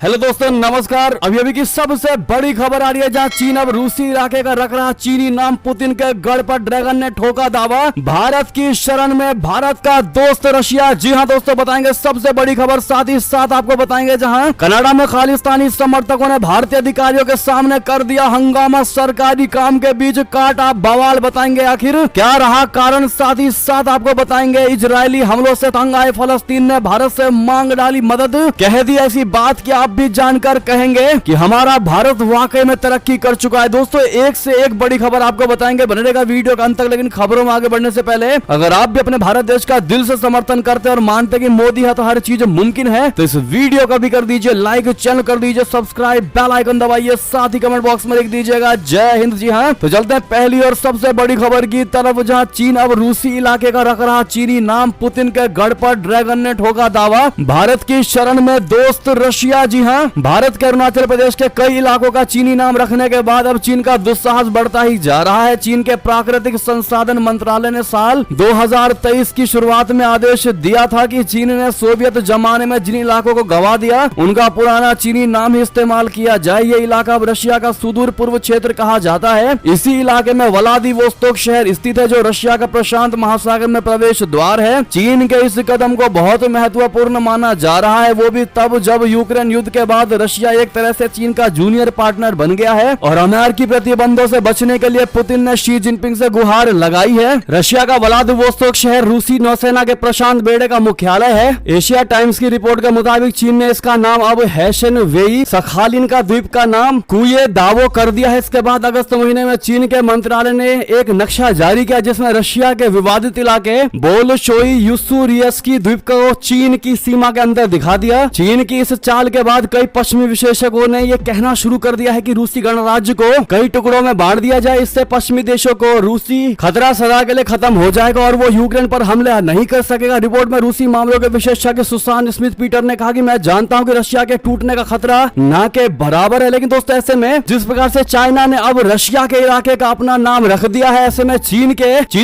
Hello दोस्तों नमस्कार। अभी की सबसे बड़ी खबर आ रही है जहां चीन अब रूसी इलाके का रख रहा चीनी नाम पुतिन के गढ़ पर ड्रैगन ने ठोका दावा, भारत की शरण में भारत का दोस्त रशिया। जी हां दोस्तों, बताएंगे सबसे बड़ी खबर। साथ ही साथ आपको बताएंगे जहां कनाडा में खालिस्तानी समर्थकों ने भारतीय अधिकारियों के सामने कर दिया हंगामा, सरकारी काम के बीच काटा बवाल। बताएंगे आखिर क्या रहा कारण। साथ ही साथ आपको बताएंगे इजरायली हमलों से तंग आए फलस्तीन ने भारत से मांग डाली मदद, कह दी ऐसी बात कि आप भी जानकर कहेंगे कि हमारा भारत वाकई में तरक्की कर चुका है। दोस्तों एक से एक बड़ी खबर आपको बताएंगे, बने रहेगा वीडियो का अंत तक। लेकिन खबरों में आगे बढ़ने से पहले अगर आप भी अपने भारत देश का दिल से समर्थन करते हैं और मानते हैं कि मोदी है तो हर चीज मुमकिन है, तो इस वीडियो को भी कर दीजिए लाइक, चैनल कर दीजिए सब्सक्राइब, बेल आइकन दबाइए, साथ ही कमेंट बॉक्स में लिख दीजिएगा जय हिंद। जी हाँ, तो चलते हैं पहली और सबसे बड़ी खबर की तरफ, जहां चीन अब रूसी इलाके का रख रहा चीनी नाम पुतिन के गढ़ पर ड्रैगन ने ठोका दावा, भारत की शरण में दोस्त रशिया। जी हाँ, भारत के अरुणाचल प्रदेश के कई इलाकों का चीनी नाम रखने के बाद अब चीन का दुस्साहस बढ़ता ही जा रहा है। चीन के प्राकृतिक संसाधन मंत्रालय ने साल 2023 की शुरुआत में आदेश दिया था कि चीन ने सोवियत जमाने में जिन इलाकों को गवा दिया उनका पुराना चीनी नाम ही इस्तेमाल किया जाए। ये इलाका अब रशिया का सुदूर पूर्व क्षेत्र कहा जाता है। इसी इलाके में व्लादिवोस्तोक शहर स्थित है जो रशिया का प्रशांत महासागर में प्रवेश द्वार है। चीन के इस कदम को बहुत महत्वपूर्ण माना जा रहा है, वो भी तब जब यूक्रेन युद्ध के बाद रशिया एक तरह से चीन का जूनियर पार्टनर बन गया है और अमेरिकी प्रतिबंधों से बचने के लिए पुतिन ने शी जिनपिंग से गुहार लगाई है। रशिया का व्लादिवोस्तोक शहर रूसी नौसेना के प्रशांत बेड़े का मुख्यालय है। एशिया टाइम्स की रिपोर्ट के मुताबिक चीन ने इसका नाम अब हैशन वेई सखालिन का द्वीप का नाम कुये दावो कर दिया है। इसके बाद अगस्त महीने में चीन के मंत्रालय ने एक नक्शा जारी किया जिसमें रशिया के विवादित इलाके बोलशोई युसूरियस्की द्वीप को चीन की सीमा के अंदर दिखा दिया। चीन की इस चाल के बाद कई पश्चिमी विशेषज्ञों ने यह कहना शुरू कर दिया है कि रूसी गणराज्य को कई टुकड़ों में बांट दिया जाए। इससे पश्चिमी देशों को रूसी खतरा सदा के लिए खत्म हो जाएगा और वो यूक्रेन पर हमला नहीं कर सकेगा। रिपोर्ट में रूसी मामलों के विशेषज्ञ सुसान स्मिथ पीटर ने कहा कि मैं जानता हूं कि रशिया के टूटने का खतरा ना के बराबर है, लेकिन दोस्तों ऐसे में जिस प्रकार से चाइना ने अब रशिया के इलाके का अपना नाम रख दिया है, ऐसे में चीन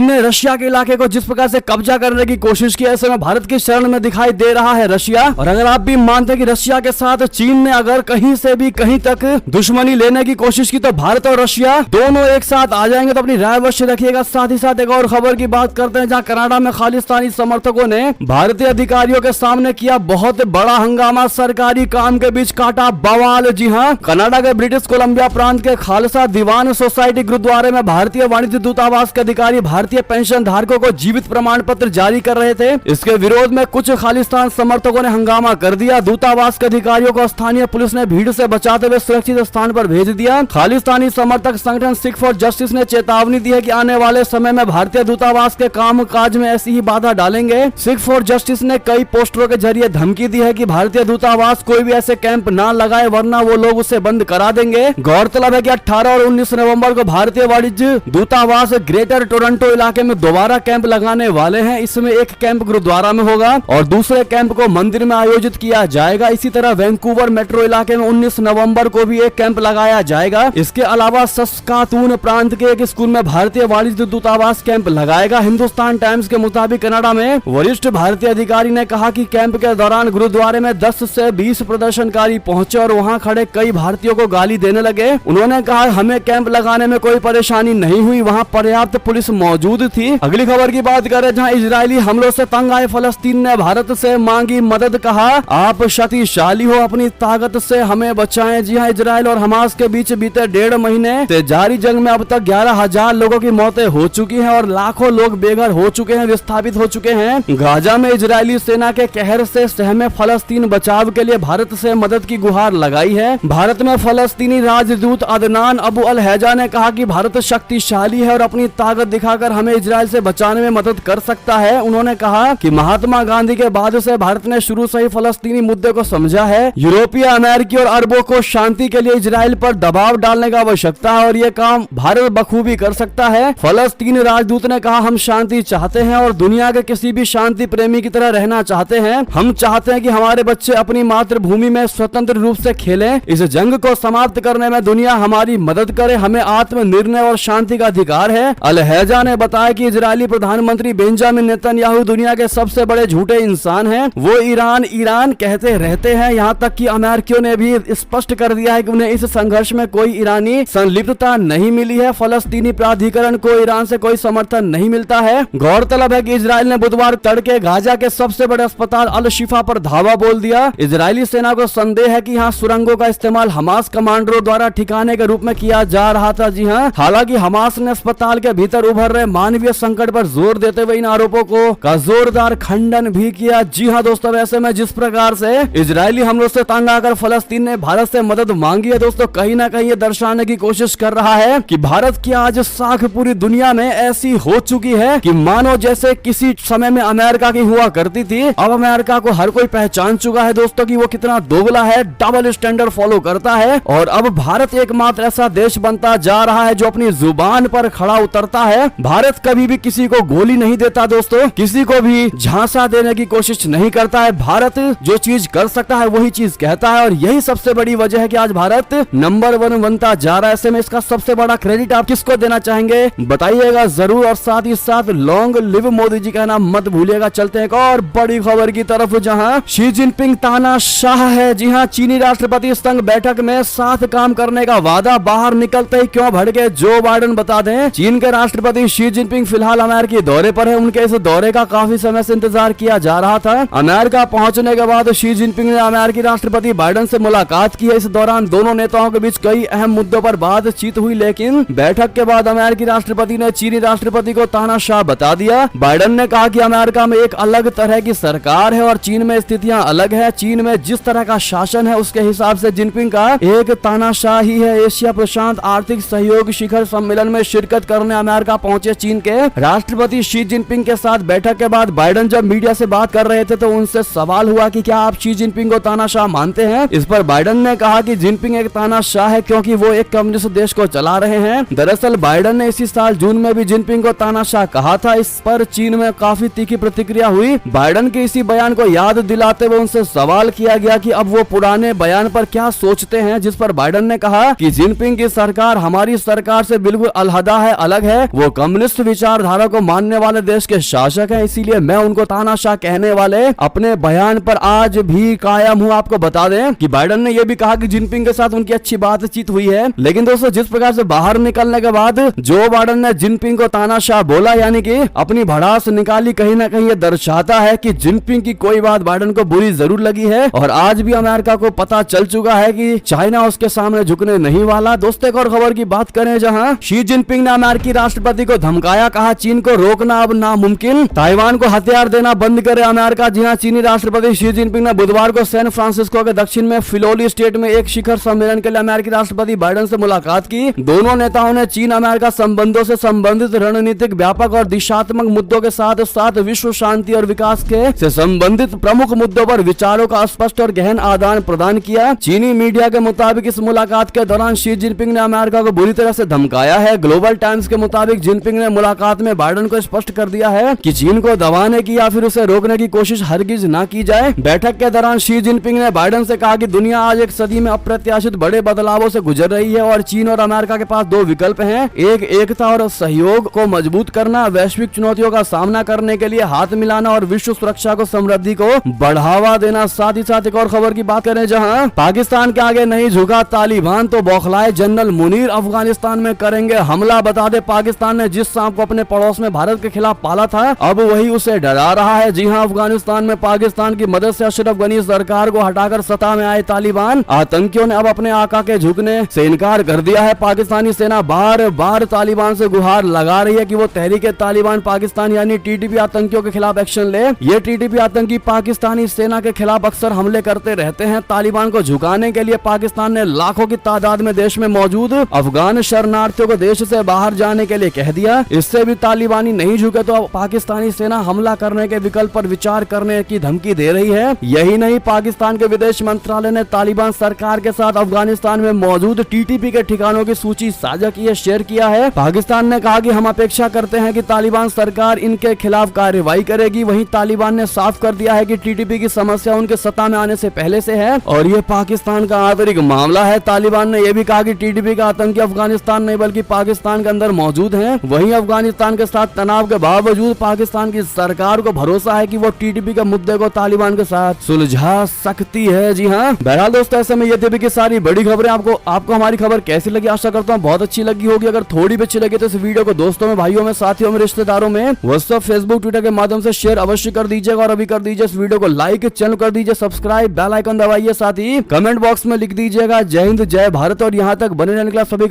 ने रशिया के इलाके को जिस प्रकार से कब्जा करने की कोशिश की, ऐसे में भारत की शरण में दिखाई दे रहा है रशिया। और अगर आप भी मानते हैं कि रशिया के साथ चीन ने अगर कहीं से भी कहीं तक दुश्मनी लेने की कोशिश की तो भारत और रशिया दोनों एक साथ आ जाएंगे, तो अपनी राय अवश्य रखिएगा। साथ ही साथ एक और खबर की बात करते हैं जहां कनाडा में खालिस्तानी समर्थकों ने भारतीय अधिकारियों के सामने किया बहुत बड़ा हंगामा, सरकारी काम के बीच काटा बवाल। जी हां, कनाडा के ब्रिटिश कोलंबिया प्रांत के खालसा दीवान सोसाइटी गुरुद्वारे में भारतीय वाणिज्य दूतावास के अधिकारी भारतीय पेंशन धारकों को जीवित प्रमाण पत्र जारी कर रहे थे। इसके विरोध में कुछ खालिस्तान समर्थकों ने हंगामा कर दिया। दूतावास के अधिकारियों को स्थानीय पुलिस ने भीड़ से बचाते हुए सुरक्षित स्थान पर भेज दिया। खालिस्तानी समर्थक संगठन सिख फॉर जस्टिस ने चेतावनी दी है कि आने वाले समय में भारतीय दूतावास के कामकाज में ऐसी ही बाधा डालेंगे। सिख फॉर जस्टिस ने कई पोस्टरों के जरिए धमकी दी है कि भारतीय दूतावास कोई भी ऐसे कैंप ना लगाए वरना वो लोग उसे बंद करा देंगे। गौरतलब है कि 18 और 19 नवंबर को भारतीय वाणिज्य दूतावास ग्रेटर टोरंटो इलाके में दोबारा कैंप लगाने वाले हैं। इसमें एक कैंप गुरुद्वारा में होगा और दूसरे कैंप को मंदिर में आयोजित किया जाएगा। इसी तरह वैंकूवर मेट्रो इलाके में 19 नवंबर को भी एक कैंप लगाया जाएगा। इसके अलावा सस्कातून प्रांत के एक स्कूल में भारतीय वाणिज्य दूतावास कैंप लगाएगा। हिंदुस्तान टाइम्स के मुताबिक कनाडा में वरिष्ठ भारतीय अधिकारी ने कहा कि कैंप के दौरान गुरुद्वारे में 10 से 20 प्रदर्शनकारी पहुंचे और वहां खड़े कई भारतीयों को गाली देने लगे। उन्होंने कहा हमें कैंप लगाने में कोई परेशानी नहीं हुई, वहां पर्याप्त पुलिस मौजूद थी। अगली खबर की बात करें जहां इजरायली हमलों से तंग आए फलस्तीन ने भारत से मांगी मदद, कहा आप शक्तिशाली हो, अपनी ताकत से हमें बचाएं। जी हां, इजराइल और हमास के बीच बीते 1.5 महीने से जारी जंग में अब तक 11,000 लोगों की मौतें हो चुकी हैं और लाखों लोग बेघर हो चुके हैं, विस्थापित हो चुके हैं। गाजा में इजरायली सेना के कहर से सहमे फलस्तीन बचाव के लिए भारत से मदद की गुहार लगाई है। भारत में फलस्तीनी राजदूत अदनान अबू अल हैजा ने कहा कि भारत शक्तिशाली है और अपनी ताकत दिखाकर हमें इजराइल से बचाने में मदद कर सकता है। उन्होंने कहा कि महात्मा गांधी के बाद से भारत ने शुरू से ही फलस्तीनी मुद्दे को समझा है। यूरोपीय, अमेरिकी और अरबों को शांति के लिए इजराइल पर दबाव डालने का आवश्यकता है और ये काम भारत बखूबी कर सकता है। फलस्तीनी राजदूत ने कहा हम शांति चाहते हैं और दुनिया के किसी भी शांति प्रेमी की तरह रहना चाहते हैं। हम चाहते हैं कि हमारे बच्चे अपनी मातृभूमि में स्वतंत्र रूप से खेलें। इस जंग को समाप्त करने में दुनिया हमारी मदद करे। हमें आत्मनिर्णय और शांति का अधिकार है। अल हैजा ने बताया कि इजरायली प्रधानमंत्री बेंजामिन नेतन्याहू दुनिया के सबसे बड़े झूठे इंसान हैं। वो ईरान कहते रहते हैं, यहाँ तक तक कि अमेरिकियों ने भी स्पष्ट कर दिया है कि उन्हें इस संघर्ष में कोई ईरानी संलिप्तता नहीं मिली है। फलस्तीनी प्राधिकरण को ईरान से कोई समर्थन नहीं मिलता है। गौरतलब है कि इजराइल ने बुधवार तड़के गाजा के सबसे बड़े अस्पताल अल शिफा पर धावा बोल दिया। इजरायली सेना को संदेह है कि यहाँ सुरंगों का इस्तेमाल हमास कमांडरों द्वारा ठिकाने के रूप में किया जा रहा था। जी हाँ, हालांकि हमास ने अस्पताल के भीतर उभर रहे मानवीय संकट पर जोर देते हुए इन आरोपों का जोरदार खंडन भी किया। जी हाँ दोस्तों, वैसे में जिस प्रकार से इजरायली हमलों से तंग आकर फलस्तीन ने भारत से मदद मांगी है दोस्तों, कहीं ना कहीं ये दर्शाने की कोशिश कर रहा है कि भारत की आज साख पूरी दुनिया में ऐसी हो चुकी है कि मानो जैसे किसी समय में अमेरिका की हुआ करती थी। अब अमेरिका को हर कोई पहचान चुका है दोस्तों कि वो कितना दोगला है, डबल स्टैंडर्ड फॉलो करता है। और अब भारत एकमात्र ऐसा देश बनता जा रहा है जो अपनी जुबान पर खड़ा उतरता है। भारत कभी भी किसी को गोली नहीं देता दोस्तों, किसी को भी झांसा देने की कोशिश नहीं करता है। भारत जो चीज कर सकता है वही चीज कहता है, और यही सबसे बड़ी वजह है कि आज भारत नंबर 1 बनता जा रहा है। ऐसे में इसका सबसे बड़ा क्रेडिट आप किसको देना चाहेंगे बताइएगा जरूर, और साथ ही साथ लॉन्ग लिव मोदी जी कहना मत भूलिएगा। चलते हैं एक और बड़ी खबर की तरफ, जहां शी जिनपिंग तानाशाह है। जी हां, चीनी राष्ट्रपति संघ बैठक में साथ काम करने का वादा बाहर निकलते ही क्यों भड़के जो बाइडेन। बता दें, चीन के राष्ट्रपति शी जिनपिंग फिलहाल अमेरिकी दौरे पर है। उनके इस दौरे का काफी समय से इंतजार किया जा रहा था। अमेरिका पहुंचने के बाद शी जिनपिंग ने अमेरिकी राष्ट्रपति बाइडेन से मुलाकात की है। इस दौरान दोनों नेताओं के बीच कई अहम मुद्दों पर बातचीत हुई, लेकिन बैठक के बाद अमेरिकी राष्ट्रपति ने चीनी राष्ट्रपति को तानाशाह बता दिया। बाइडेन ने कहा कि अमेरिका में एक अलग तरह की सरकार है और चीन में स्थितियां अलग है। चीन में जिस तरह का शासन है उसके हिसाब से जिनपिंग का एक तानाशाही है। एशिया प्रशांत आर्थिक सहयोग शिखर सम्मेलन में शिरकत करने अमेरिका पहुंचे चीन के राष्ट्रपति शी जिनपिंग के साथ बैठक के बाद बाइडेन जब मीडिया से बात कर रहे थे तो उनसे सवाल हुआ कि क्या आप शी जिनपिंग को तानाशाह मानते हैं। इस पर बाइडेन ने कहा कि जिनपिंग एक तानाशाह है क्योंकि वो एक कम्युनिस्ट देश को चला रहे हैं। दरअसल बाइडेन ने इसी साल जून में भी जिनपिंग को तानाशाह कहा था। इस पर चीन में काफी तीखी प्रतिक्रिया हुई। बाइडेन के इसी बयान को याद दिलाते हुए उनसे सवाल किया गया कि अब वो पुराने बयान पर क्या सोचते हैं, जिस पर बाइडेन ने कहा कि जिनपिंग की सरकार हमारी सरकार से बिल्कुल अलहदा है, अलग है। वो कम्युनिस्ट विचारधारा को मानने वाले देश के शासक हैं, इसीलिए मैं उनको तानाशाह कहने वाले अपने बयान पर आज भी कायम हूँ। आपको बता दें कि बाइडेन ने यह भी कहा कि जिनपिंग के साथ उनकी अच्छी बातचीत हुई है, लेकिन दोस्तों जिस प्रकार से बाहर निकलने के बाद जो बाइडेन ने जिनपिंग को तानाशाह बोला, यानी कि अपनी भड़ास निकाली, कहीं ना कहीं ये दर्शाता है कि जिनपिंग की कोई बात बाइडेन को बुरी जरूर लगी है। और आज भी अमेरिका को पता चल चुका है कि चाइना उसके सामने झुकने नहीं वाला। दोस्तों एक और खबर की बात करें, जहां शी जिनपिंग ने अमेरिकी राष्ट्रपति को धमकाया, कहा चीन को रोकना अब नामुमकिन, ताइवान को हथियार देना बंद करे अमेरिका। जी हां, चीनी राष्ट्रपति शी जिनपिंग ने बुधवार को सैन फ्रांसिस्को के दक्षिण में फिलोली स्टेट में एक शिखर सम्मेलन के लिए अमेरिकी राष्ट्रपति बाइडेन से मुलाकात की। दोनों नेताओं ने चीन अमेरिका संबंधों से संबंधित रणनीतिक, व्यापक और दिशात्मक मुद्दों के साथ साथ विश्व शांति और विकास के से संबंधित प्रमुख मुद्दों पर विचारों का स्पष्ट और गहन आदान प्रदान किया। चीनी मीडिया के मुताबिक इस मुलाकात के दौरान शी जिनपिंग ने अमेरिका को बुरी तरह से धमकाया है। ग्लोबल टाइम्स के मुताबिक जिनपिंग ने मुलाकात में बाइडेन को स्पष्ट कर दिया है कि चीन को दबाने की या फिर उसे रोकने की कोशिश हरगिज ना की जाए। बैठक के दौरान शी जिनपिंग ने बाइडेन से कहा कि दुनिया आज एक सदी में अप्रत्याशित बड़े बदलावों से गुजर रही है और चीन और अमेरिका के पास दो विकल्प हैं, एक एकता और सहयोग को मजबूत करना, वैश्विक चुनौतियों का सामना करने के लिए हाथ मिलाना और विश्व सुरक्षा को समृद्धि को बढ़ावा देना। साथ ही साथ एक और खबर की बात करें, जहां पाकिस्तान के आगे नहीं झुका तालिबान तो बौखलाए जनरल मुनीर, अफगानिस्तान में करेंगे हमला। बता दे, पाकिस्तान ने जिस सांप को अपने पड़ोस में भारत के खिलाफ पाला था अब वही उसे डरा रहा है। जी हां, अफगानिस्तान में पाकिस्तान की मदद से अशरफ गनी सरकार को हटाकर सत्ता में आए तालिबान आतंकियों ने अब अपने आका के झुकने से इनकार कर दिया है। पाकिस्तानी सेना बार बार तालिबान से गुहार लगा रही है कि वो तहरीके तालिबान पाकिस्तान यानी टीटीपी आतंकियों के खिलाफ एक्शन ले। ये टीटीपी आतंकी पाकिस्तानी सेना के खिलाफ अक्सर हमले करते रहते हैं। तालिबान को झुकाने के लिए पाकिस्तान ने लाखों की तादाद में देश में मौजूद अफगान शरणार्थियों को देश से बाहर जाने के लिए कह दिया। इससे भी तालिबानी नहीं झुके तो पाकिस्तानी सेना हमला करने के विकल्प पर विचार करने की धमकी दे रही है। यही नहीं, पाकिस्तान के विदेश मंत्रालय ने तालिबान सरकार के साथ अफगानिस्तान में मौजूद टीटीपी के ठिकानों की सूची साझा की है, शेयर किया है। पाकिस्तान ने कहा कि हम अपेक्षा करते हैं कि तालिबान सरकार इनके खिलाफ कार्रवाई करेगी। वहीं तालिबान ने साफ कर दिया है कि टीटीपी की समस्या उनके सत्ता में आने से पहले से है और ये पाकिस्तान का आंतरिक मामला है। तालिबान ने यह भी कहा कि टीटीपी का आतंकी अफगानिस्तान नहीं बल्कि पाकिस्तान के अंदर मौजूद है। वहीं अफगानिस्तान के साथ तनाव के बावजूद पाकिस्तान की सरकार को भरोसा है कि वो टीटीपी के मुद्दे को तालिबान के साथ सुलझा सकती सकती है। जी हाँ, बहरहाल दोस्तों ऐसे में ये थी कि सारी बड़ी खबरें। आपको हमारी खबर कैसी लगी, आशा करता हूँ बहुत अच्छी लगी होगी। अगर थोड़ी भी अच्छी लगी तो इस वीडियो को दोस्तों में, भाइयों में, साथियों में, रिश्तेदारों में, व्हाट्सएप, फेसबुक, ट्विटर के माध्यम से शेयर अवश्य कर दीजिएगा। और अभी कर दीजिए इस वीडियो को लाइक, चैनल कर दीजिए सब्सक्राइब, बेल आइकन दबाइए, साथ ही कमेंट बॉक्स में लिख दीजिएगा जय हिंद जय भारत। और यहाँ तक बने रहने के लिए सभी